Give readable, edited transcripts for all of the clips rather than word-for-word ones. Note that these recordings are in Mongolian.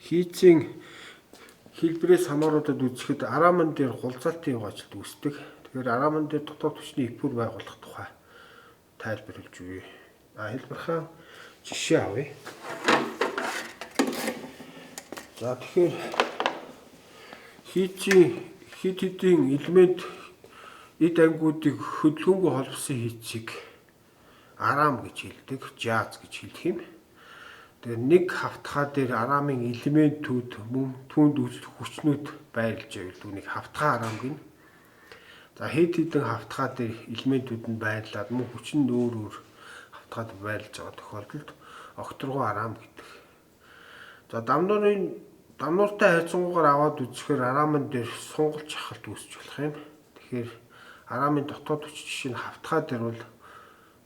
Хийцийн хэлбэрээс хамааруулаад үзэхэд араман дээр хулцаалтын югаачлалт үүсдэг. Тэгэхээр араман дээр дотоод хүчний эпүр байгуулах тухай тайлбарлаж өгье. Хэлбэрхаа жишээ авъя. За тэгэхээр хийцийн хэд хэдийн элемент эд ангиудыг хөдөлгөөнгөө холбосон хийцийг арам гэж хэлдэг, жаз гэж хэлдэг юм. Тэгээ нэг хавтгай дээр арамын элементүүд мөн түүнд үйлчлэх хүчнүүд байрлаж байвал түүнийг хавтгай арам гэнэ. За хэд хэдэн хавтгай дээр элементүүд нь байрлаад мөн хүч нь өөр хавтгайд байрлаж байгаа тохиолдолд огторгоо арам гэдэг. За дамнууртай хайрцангуугаар аваад үзэхээр арамын дээр сунгалж хахалт үүсч болох юм. Тэгэхээр арамын дотоод хүч жишээ нь хавтгай дээр бол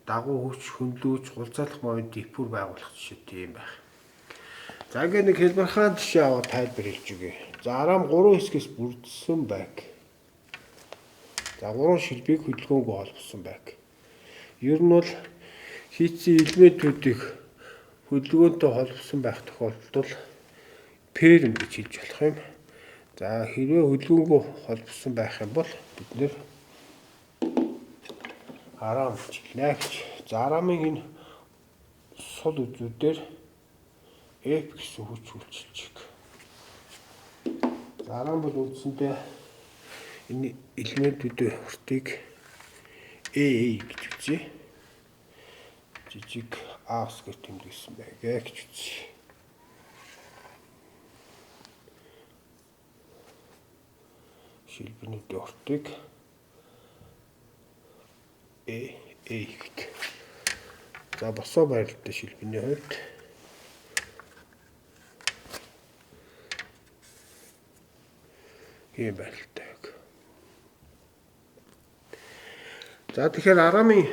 дагуу хүч, хөндлөөж, хулцаалах момент эпүр байгуулах жишээтэй юм байх. За ингээд нэг хэлбэрхаан жишээ аваад тайлбарлаж өгье. За арам 3 хэсгээс бүрдсэн байг. За 3 шилбэг хөдөлгөөнгөө холбосон байг. Ер нь бол хийцийн элементүүдийг хөдөлгөөнтэй холбосон байх тохиолдолд перм гэж хэлж болох юм. За хэрвээ хөдөлгөөнгөө холбосон байх юм бол бид нэр арам гэж хэлнэ гэж. За арамын энэ сул үзүүдээр F гэсэн хүч үйлчилж байгаа. За арам бол үндсэндээ энэ элементүүдийн хүртийг AA гэж үзье. Жижиг А гэгээр тэмдэглэсэн байгээ гэж үзье. Шилбэнүүдийн хүртийг A гэдэг. За босоо байрлалтай шилбэний хувьд ийм байрлалтай. За тэгэхээр арамын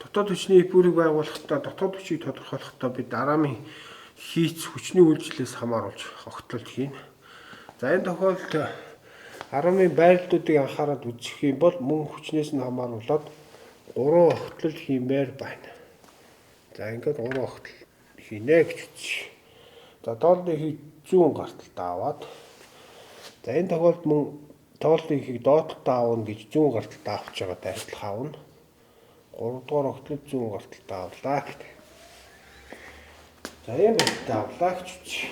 дотоод хүчний эпүрийг байгуулахдаа дотоод хүчийг тодорхойлохдоо бид арамын хийц хүчний үйлчлэлээс хамааруулж огтлолт хийнэ. За энэ тохиолдолд арамын байрлалуудыг анхаарал үзэх юм бол мөн хүчнээс нь хамааруулаад 3 огтлол хиймээр байна. За ингээд 3 огтлол хийнэ гэж үзье. За тоолны хий 100 гарталтай аваад за энэ тохиолдолд мөн тоолны хийг доотлолтой аавна гэж 100 гарталтай авч байгаатай адилхан аавна. 3 дугаар огтлол 100 гарталтай авлаа гэдэг. За ийм байдлаар авлаа гэж үзье.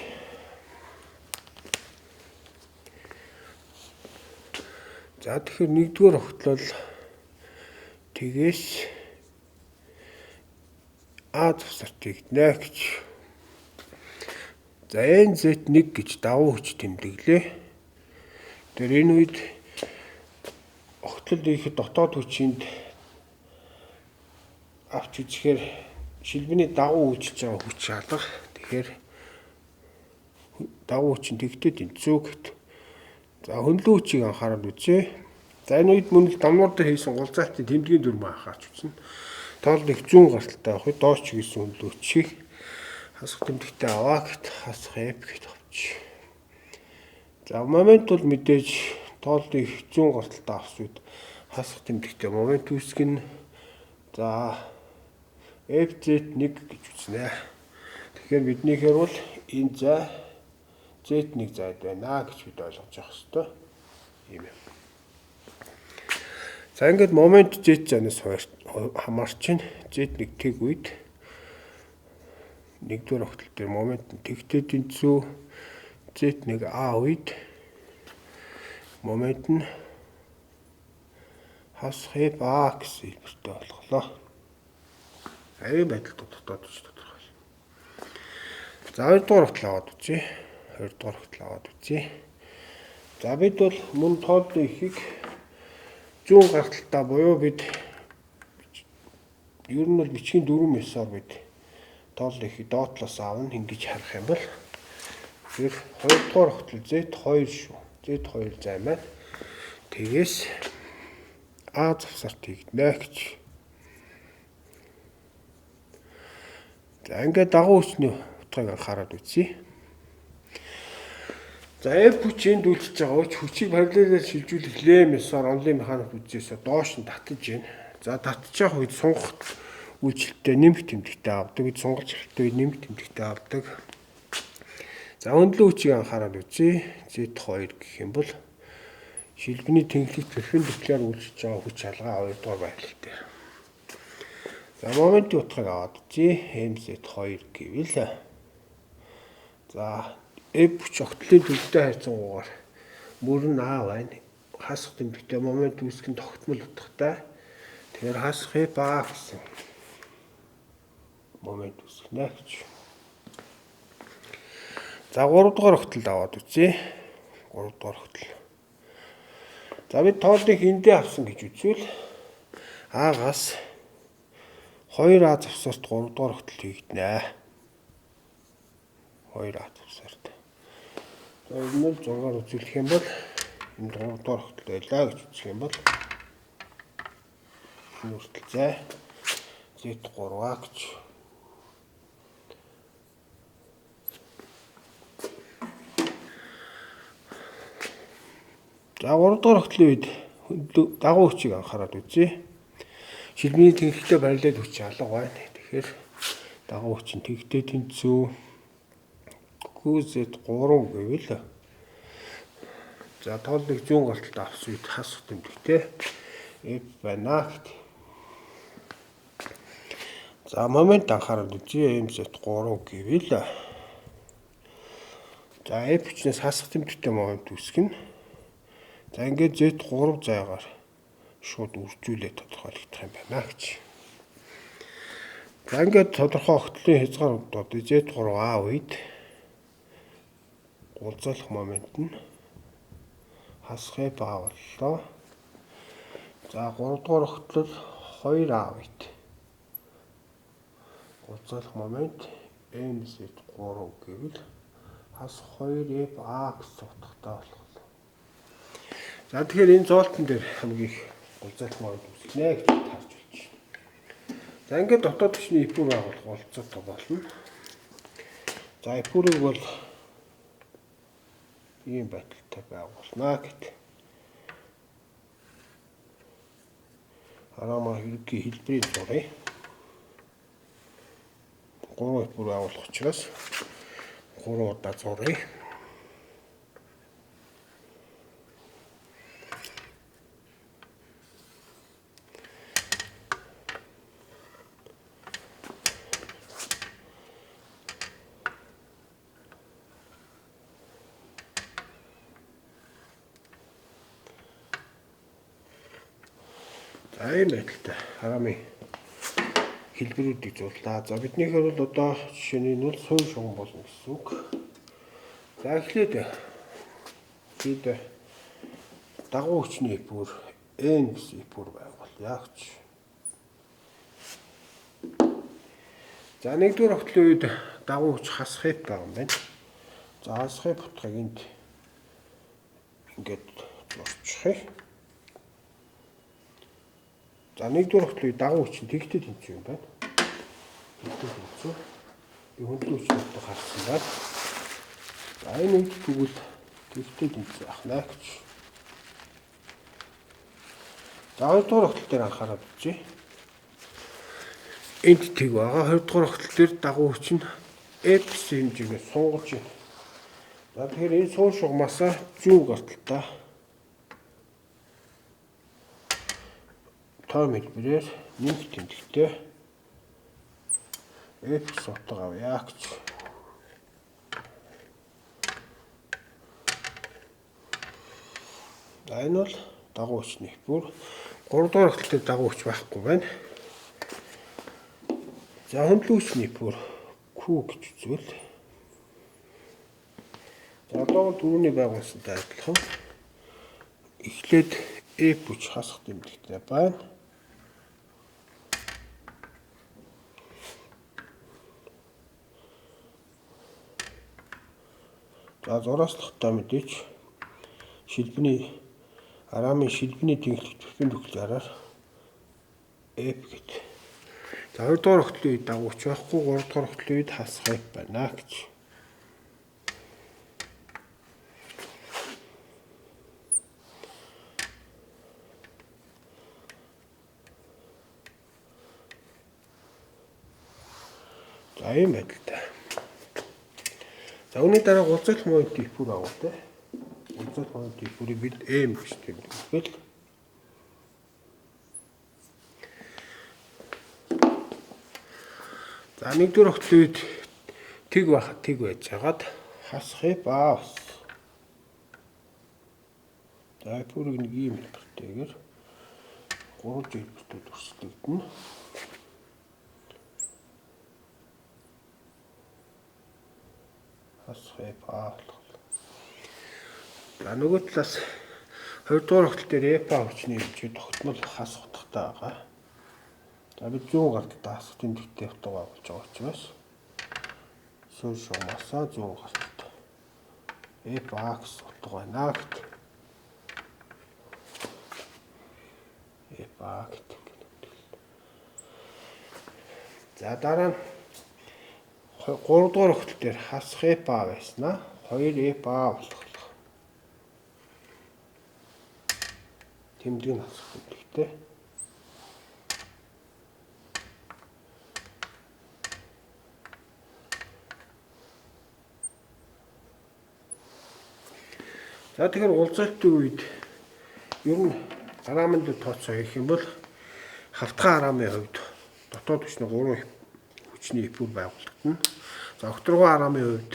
За тэгэхээр нэгдүгээр огтлол тэгээс А завсартыг нэ гэж. За NZ1 гэж давуу хүч тэмдэглээ. Тэр энэ үед огтлол ихэд дотоод хүчинд авч үзэхээр шилбэний дагуу үйлчилж байгаа хүч алга. Тэгэхээр дагуу хүчин тэгтээ тэнцүү гэт. За хөндлөн хүчийг анхаарал үзье. За энэ үед мөн л дамнуур дээр хийсэн гулзаалтын тэмдгийн дүрмээ анхаарч үзнэ. Тоол нэг 100 гарталтай авах дооч хийсэн хөндлөн хүчийг хасах тэмдэгтээ аваа гэт хасах F гэж авчих. За момент бол мэдээж тоолны 100 гарталтай авах үед хасах тэмдэгтээ момент үүсгэн. За FZ1 гэж үзнэ. Тэгэхээр биднийхээр бол энэ зай Z1 зайд байна гэж бид ойлгож явах хэрэгтэй. Ийм юм. За ингээд момент Z зайнаас хамаарч чинь Z1 тэг үед нэгдүгээр огтлол дээр момент нь тэгтээ тэнцүү. Z1 А үед момент нь хасах F А гэсэн хэлбэртэй болголоо. Ийм байдалд дотоод ч тодорхой. За 2 дугаар огтлол аваад үзье. 2 дугаар огтлол аваад үзье. За бид бол мөн тоолны ихийг 100 гарталтай буюу бид ер нь бол бичгийн 4 мясаар бид тоолны ихийг доотлоос аавна ингэж харах юм бол тэр 2 дугаар огтлол Z2 шүү. Z2 зай маань тэгээс А завсартыг нэ гэж. За ингээд дагуу хүчний утгыг анхаарал үзье. За F хүчинд үйлчилж байгаа хүчийг параллелээр шилжүүлэх лемесоор онлын механик үзээсээ доош нь татаж байна. За татж явах үед сунгах үйлчлэлтэй нэмэх тэмдэгтээ авдаг. Бид сунгалж эхлэхдээ нэмэх тэмдэгтээ авдаг. За хөндлөн хүчийг анхаарал үзье. Z2 гэх юм бол шилбэний тэнхлэгт перпендикуляр үйлчилж байгаа хүч алгаа 2 дугаар байрлал дээр. За моментийн утгыг аваад үзье. MZ2 гэвэл за F хүч огтлын төлөвтэй хайрцангуугаар мөрөн А байна. Хасах тэмдэгтээ момент үүсгэн тогтмол утгатай. Тэгэхээр хасах F А гэсэн момент үүсгэнэ гэж. За 3 дугаар огтлол аваад үзье. 3 дугаар огтлол. За бид тооллыг эндээ авсан гэж үзвэл А-гаас 2А завсарт 3 дугаар огтлол хийгдэнэ. 2А завсарт. За энэ 6-аар үзүүлэх юм бол энэ 3 дугаар огтлол байлаа гэж үзэх юм бол энэ хүртэл зай Z3А гэж. За 3 дугаар огтлын үед дагуу хүчийг анхаарал үзье. Шилбэний тэнхлэгтээ барилаад хүч алга байна. Тэгэхээр дагуу хүч нь тэгтээ тэнцүү QZ3 гэвэл за тооллыг 100 галталд авсан үед хасах тэмдэгтээ F байна гэдэг. За момент анхаарал үзье. MZ3 гэвэл за F хүчнээс хасах тэмдэгтээ момент үүсгэнэ. За ингээд Z3 зайгаар шууд үржүүлээд тодорхойлогдох юм байна гэж. За ингээд тодорхой огтлын хязгааруудад Z3A үед уулзах момент нь хасах F A боллоо. За 3 дугаар огтлол 2A үед уулзах момент MZ3 гэвэл хасах 2F A гэсэн утгатай болох. За тэгэхээр энэ зоолтон дээр хамгийн их уулзалт момент үүснэ гэж харж байна. За ингээд дотоод хүчний эпүр байгуулах болцоотой болно. За эпүрийг бол ийм байдалтай байгуулнаа гэдэг. Арамаа хэрэг хэлбэрийг зуръя. 3 эпүр байгуулах учраас 3 удаа зуръя. ийм байдалтай харамын хэлбэрүүдийг зурлаа. За биднийх бол одоо жишээний нь бол суурь шугам болно гэсэн үг. За эхлээд дагуу хүчний эпүр N гэсэн эпүр байгуулъя гэж. За нэгдүгээр огтлын үед дагуу хүч хасах F байгаа юм байна. За хасах F утгыг энд ингээд зурчих. За нэгдүгээр огтлын үед дагуу хүч нь тэгтээ тэнцүү юм байна. Тэгтээ тэнцүү. Би хөндлөн хүчний утга харсан байна. За энэ үед тэгвэл тэгтээ тэнцүү ахна гэж. За 2 дугаар огтлол дээр анхаарал үзье. Энд тэг байгаа. 2 дугаар огтлол дээр дагуу хүч нь F гэсэн хэмжээгээр сунгаж байна. За тэгэхээр энэ суурь шугамаас 100 гарталтай том хэлбэрээр нэг тэмдэгтээ F гэсэн утга авъя гэж. За энэ бол дагуу хүчний эпүр. 3 дугаар огтлол дээр дагуу хүч байхгүй байна. За хөндлөн хүчний эпүр Q гэж үзвэл за одоо түрүүний байгуулсантай адилхан эхлээд F хүч хасах тэмдэгтээ байна. За зурааслахтаа мэдээч арамын шилбэний тэнхлэгт перпендикуляраар F гэдэг. За 2 дугаар огтлын үед дагуу хүч байхгүй, 3 дугаар огтлын үед хасах F байна гэж. За ийм байдалтай. За үүний дараа гулзалх момент типүр агуу те. Гулзалх момент типүрийг бид M гэж тэмдэглэвэл за нэгдүгээр огтлын үед тэг байхад тэг байж хагаад хасхыг баавс. За пүрийг нэг ийм хэлбэртэйгээр 3 хэлбэртүүд өрсөлдөгдөнө. Хасхыг баавлах. За нөгөө талаас 2 дугаар огтл дээр эпа хүчний хэмжээ тогтмол хас утгатай байгаа. За бид 100 гарт даасах тэмдэгтээ утга болж байгаа учраас сүүл шугамасаа 100 гарт эпа гэсэн утга байна гэдэг. Эпа гэдэг. За дараа нь 3 дугаар огтл дээр хасах эпа байснаа 2 эпа болох. Тэмдэг нь хасах тэмдэгтэй. За тэгэхээр уулзалтын үед ер нь арамын тооцоо хийх юм бол хавтгай арамын хувьд дотоод хүчний 3 хүчний эпүр байгуулагдана. За окторгоо арамын хувьд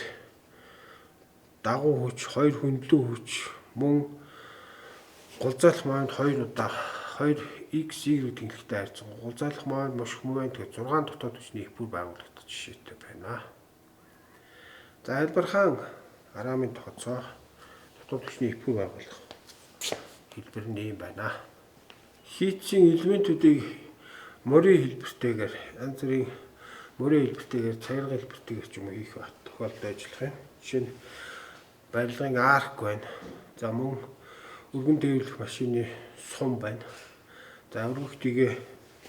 дагуу хүч, 2 хөндлөн хүч, мөн гулзалх момент 2 удаа 2x y тэнхлэгтэй харьцан гулзалх момент мушх момент гэж 6 дотоод хүчний эпүр байгуулагдах жишээтэй байна. За хэлбэрхан арамын тооцоо дотоод хүчний эпүр байгуулах хэлбэр нь юм байна. Хийцийн элементүүдийг морийн хэлбэртэйгээр янз бүрийн морийн хэлбэртэйгээр цагиргал хэлбэртэйгээр ч юм уу хийх тохиолдолд ажиллах юм. Жишээ нь барилгын арк байна. За мөн өргөн дэвлэх машины сум байна. За өргөхтийгээ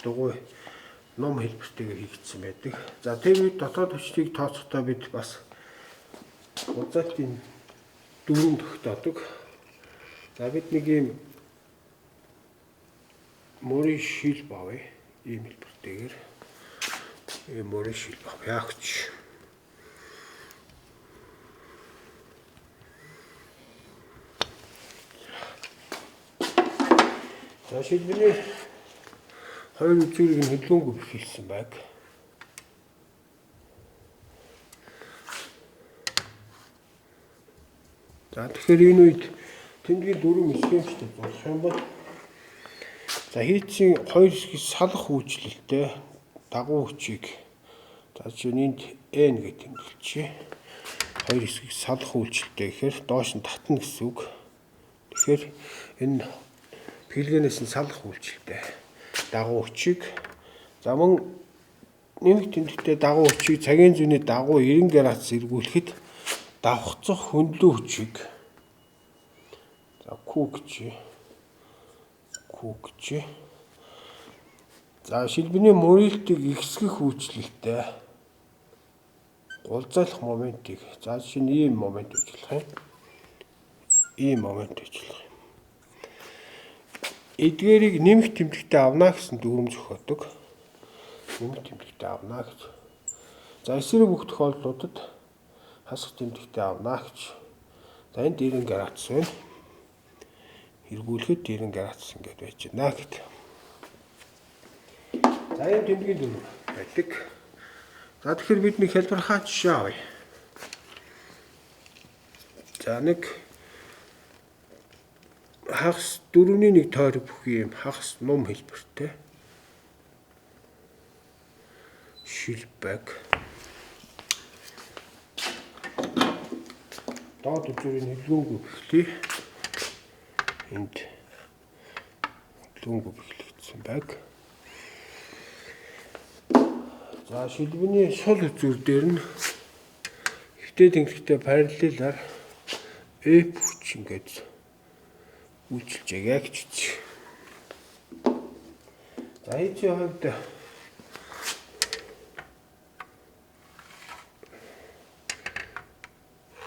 дугуй ном хэлбэртэйгээр хийгдсэн байдаг. За тэр үед дотоод хүчнийг тооцохдоо бид бас уулзалтын дөрөв тогтоодог. За бид нэг юм морийн шил бавъя. Ийм хэлбэртэйгээр ийм морийн шил бавъя гэж. За шилбэний 2 үзүүрийг нь хөдөлгөөнгөө бэхэлсэн байг. За тэгэхээр энэ үед тэмдгийн дөрөв схемтэй болох юм бол за хийцийн 2 хэсгийг салах үйлчлэлтэй дагуу хүчийг за жишээ нь энд N гэж тэмдэглэжээ. 2 хэсгийг салах үйлчлэлтэй гэхээр доош нь татна гэсэн үг. Тэгэхээр энэ пилгэнээс нь салах үйлчлэлтэй дагуу хүчийг за мөн нэмэх тэмдэгтээ дагуу хүчийг цагийн зүйний дагуу 90 градус эргүүлэхэд давхцах хөндлөн хүчийг за Q гэж за шилбэний мөрөлтийг ихсгэх үйлчлэлтэй гулзалх моментийг за жишээ нь ийм момент ажиллах юм. Ийм момент ажиллах юм. Эдгээрийг нэмэх тэмдэгтээ авна гэсэн дүрм зохиодог. Нэмэх тэмдэгтээ авна гэж. За эсрэг бүх тохиолдлуудад хасах тэмдэгтээ авна гэж. За энэ 90 градус байна. Эргүүлэхэд 90 градус ингэж байж байна гэдэг. За энэ тэмдгийн дүрм байдаг. За тэгэхээр бид нэг хэлбэрхаа жишээ авъя. За нэг хагас 4-1 тойрог бүхий юм хагас ном хэлбэртэй шил баг. Доод үзүүрийн хөдөлгөөнгөө бэхлэе. Энд хөдөлгөөнгөө бэхлэгдсэн баг. За шилбэний сул үзүүр дээр нь ихтэй тэнхлэгтэй параллелаар F хүч ингэж үйлчилж байгаа гэж үзье. За хийцийн хувьд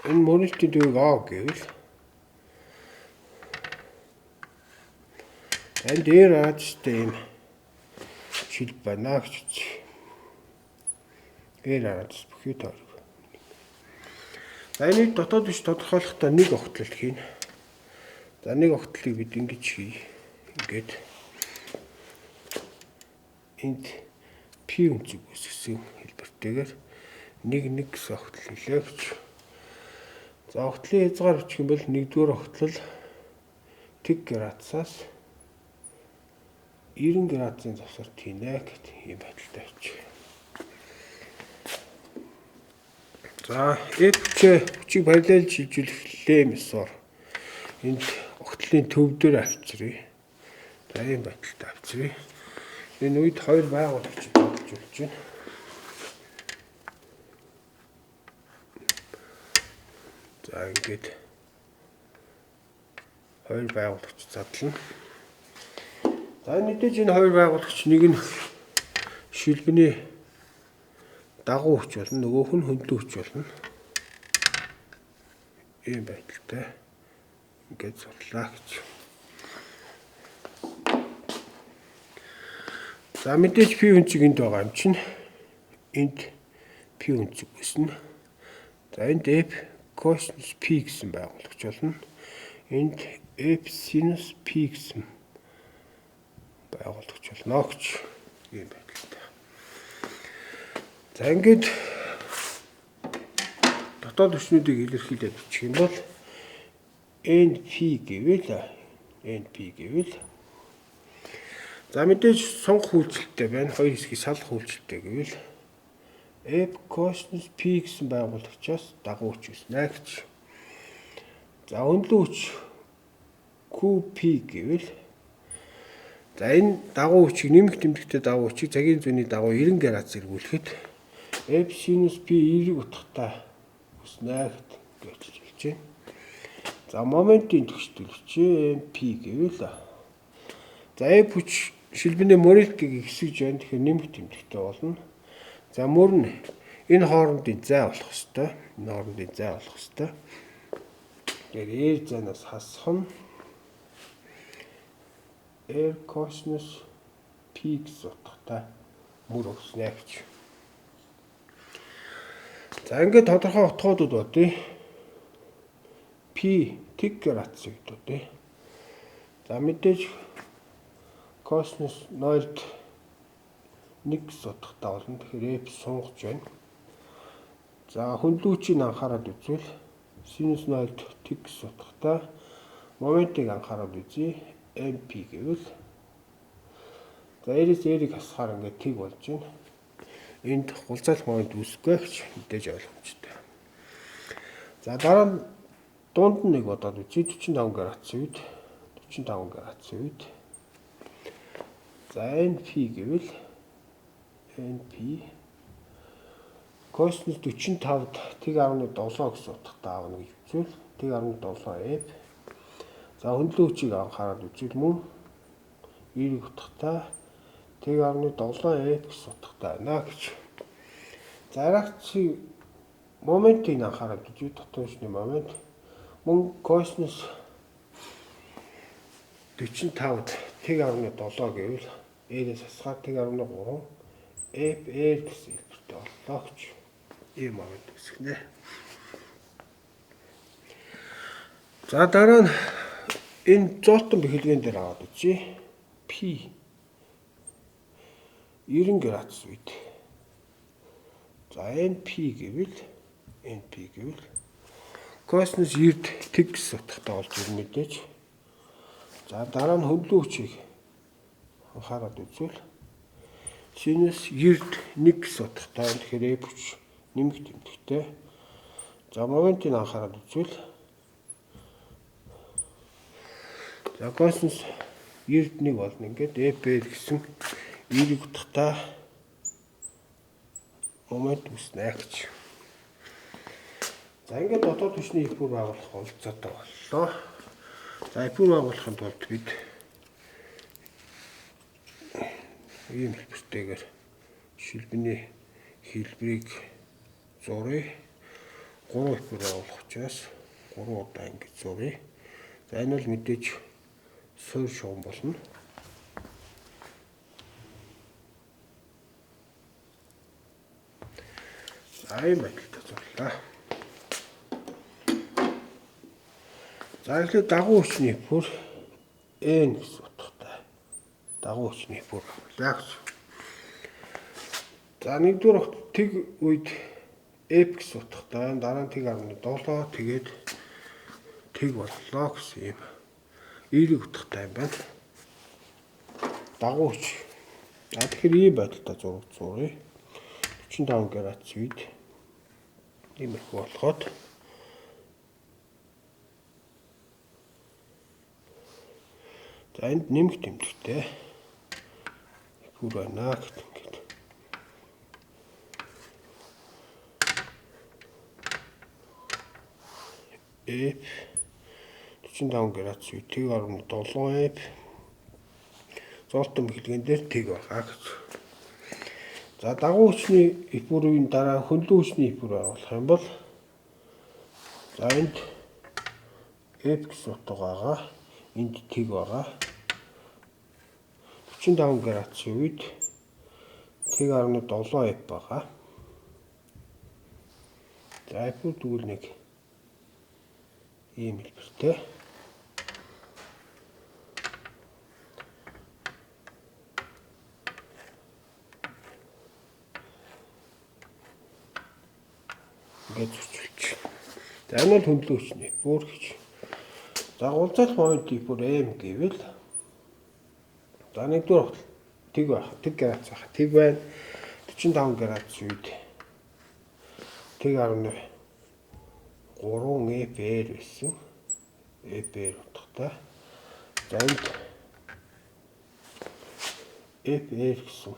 энэ мөрөлтийн дүүг А гэвэл энэ дээр аажтай юм шил байна гэж үзье. Ээр араас бүхий тойрог. За энийг дотоод биш тодорхойлохдоо нэг огтлол хийн. За нэг огтлыг бид ингэж хий. Ингээд энд P үнцийг үүсгэсэн хэлбэртэйгээр нэг гэсэн огтлол хийлээ гэж. За огтлын хязгаар бичих юм бол нэгдүгээр огтлол тэг градусаас 90 градусын завсарт хийнэ гэдэг юм байдалтай байж. За хүчийг параллел шилжүүлэх лемсоор энд огтлын төв дээр авчиръя. За ийм байдалтай авчиръя. Энэ үед хоёр байгуулагч болж байна. За ингээд хоёр байгуулагч задлана. За мэдээж энэ хоёр байгуулагч нэг нь шилбэний дагуу хүч болно, нөгөөх нь хөндлөн хүч болно. Ийм байдалтай ингээд судлаа гэж. За мэдээж P үнцийг энд байгаа юм чинь энд P үнцийг үүснэ. За энд F cosine P гэсэн байгуулагч болно. Энд F sinus P гэсэн байгуулагч болно гэж ийм байдалтай. За ингээд дотоод хүчнүүдийг илэрхийлээд бичих юм бол NP гэвэл за мэдээж сонгох үйлчлэлтэй байна. Хоёр хэсгийг салах үйлчлэлтэй гэвэл F cosine P гэсэн байгуулагчаас дагуу хүч үүснэ гэж. За хөндлөн хүч QP гэвэл за энэ дагуу хүчийг нэмэх тэмдэгтэй дагуу хүчийг цагийн зүйний дагуу 90 градус эргүүлэхэд F sinus P эерэг утгатай үүснэ гэж хэлж байна. За моментын төгсдөлч MP гэвэл за F хүч шилбэний морилтгийг хэсгэж байна. Тэгэхээр нэмэх тэмдэгтэй болно. За мөр нь энэ хоорондын зай болох ёстой. Энэ хоорондын зай болох ёстой. Тэгэхээр зайнаас хасах нь R cosine P гэсэн утгатай мөр өгснэ гэж. За ингээд тодорхой утгуудад бодъё. P тэг градусыг бодъё. За мэдээж косинус 0-д 1 гэсэн утгатай болно. Тэгэхээр F сунгаж байна. За хөндлөн хүчийг анхаарал үзвэл синус 0-д тэг гэсэн утгатай моментыг анхаарал үзье. MP гэвэл за эрээс эрийг хасахаар ингээд тэг болж байна. Энд гулцаалх момент үүсэхгүй гэж мэдээж ойлгомжтой. За дараа нь дунд нь нэг бодоод үзье. 45 градусын үед за NP гэвэл NP косинус 45-д тэг 17 гэсэн утгатай аавна гэж үзвэл тэг 17 F. За хөндлөн хүчийг анхаарал үзвэл мөн эерэг утгатай тэг 17 F гэсэн утгатай байна гэж. За реакцийн моментыг анхаарал үзвэл дотоод хүчний момент мөн косинус 45-д тэг 17 гэвэл эрээс хасгаар тэг 13 FR гэсэн хэлбэртэй боллоо гэж ийм момент үүсгэнэ. За дараа нь энэ зоолтон бэхэлгэн дээр аваад үзье. P 90 градус үед. За NP гэвэл косинус 90-д тэг гэсэн утгатай болж ирнэ мэдээж. За дараа нь хөндлөн хүчийг анхаарал үзвэл синус 90-д 1 гэсэн утгатай. Тэгэхээр F хүч нэмэх тэмдэгтэй. За моментыг анхаарал үзвэл за косинус 90-д 1 болно. Ингээд FR гэсэн эерэг утгатай момент үүснэ гэж. За ингээд дотоод хүчний их бүр байгуулах оролцоотой боллоо. За их бүр байгуулахын тулд бид ийм хэлбэртэйгээр шилбэний хэлбэрийг зуръя. 3 их бүр байгуулах учраас 3 удаа ингэж зуръя. За энэ бол мэдээж суур шугам болно. За ийм байдалтай зурлаа. За эхлээд дагуу хүчний бүр N гэсэн утгатай. Дагуу хүчний бүр яг. За нэгдүгээр тэг үед F гэсэн утгатай. Дараа нь тэг 17 тэгээд тэг боллоо гэсэн юм. Эерэг утгатай юм байна. Дагуу хүч. За тэгэхээр ийм байдалтай зураг зуръя. 45 градус үед ийм их болоход за энд нэмэх тэмдэгтэй бүр байна гэдэг ингээд. F 45 градус үед тэг 17 F золтон бэлгэн дээр тэг байгаа гэж. За дагуу хүчний их бүрийн дараа хөндлөн хүчний их бүр байгуулах юм бол за энд F гэсэн утга байгаа. Энд тэг байгаа. 45 градусын үед тэг 17 F байгаа. За F тэгвэл нэг ийм хэлбэртэй. Ингээд зурчилж. За энэ бол хөндлөн хүчний бүр гэж. За гулцал поинтыг бүр M гэвэл за нэгдүгээр тэг байх. Тэг градус байх. Тэг байна. 45 градус үед тэг 13 FR байсан. FR утгатай. За энд FR гэсэн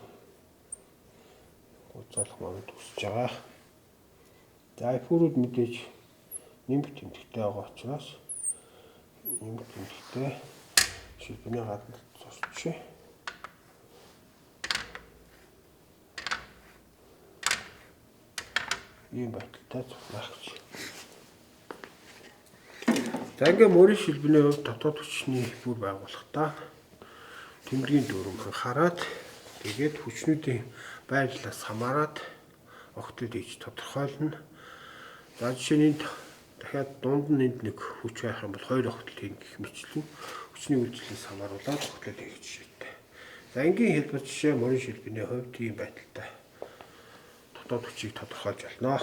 гулцалх момент үсэж байгаа. За F-рүүд мэдээж нэмэх тэмдэгтэй байгаа учраас нэмэх тэмдэгтэй шилбэний гадна зурчих. Ийм байдалтай зурнах гэж. За ингээ мөрийн шилбэний хувьд дотоод хүчний бүр байгуулахдаа тэмдгийн дүрм хараад тэгээд хүчнүүдийн байдлаас хамаарат огтод иж тодорхойлно. За жишээ нь дахиад дунд нь энд нэг хүч байх юм бол 2 огтод хийн гэх мэтлэн хүчний үйлчлэлээс хамааруулаад огтод хийх жишээтэй. За энгийн хэлбэр жишээ мөрийн шилбэний хувьд ийм байдалтай дотоод хүчийг тодорхойлж байна.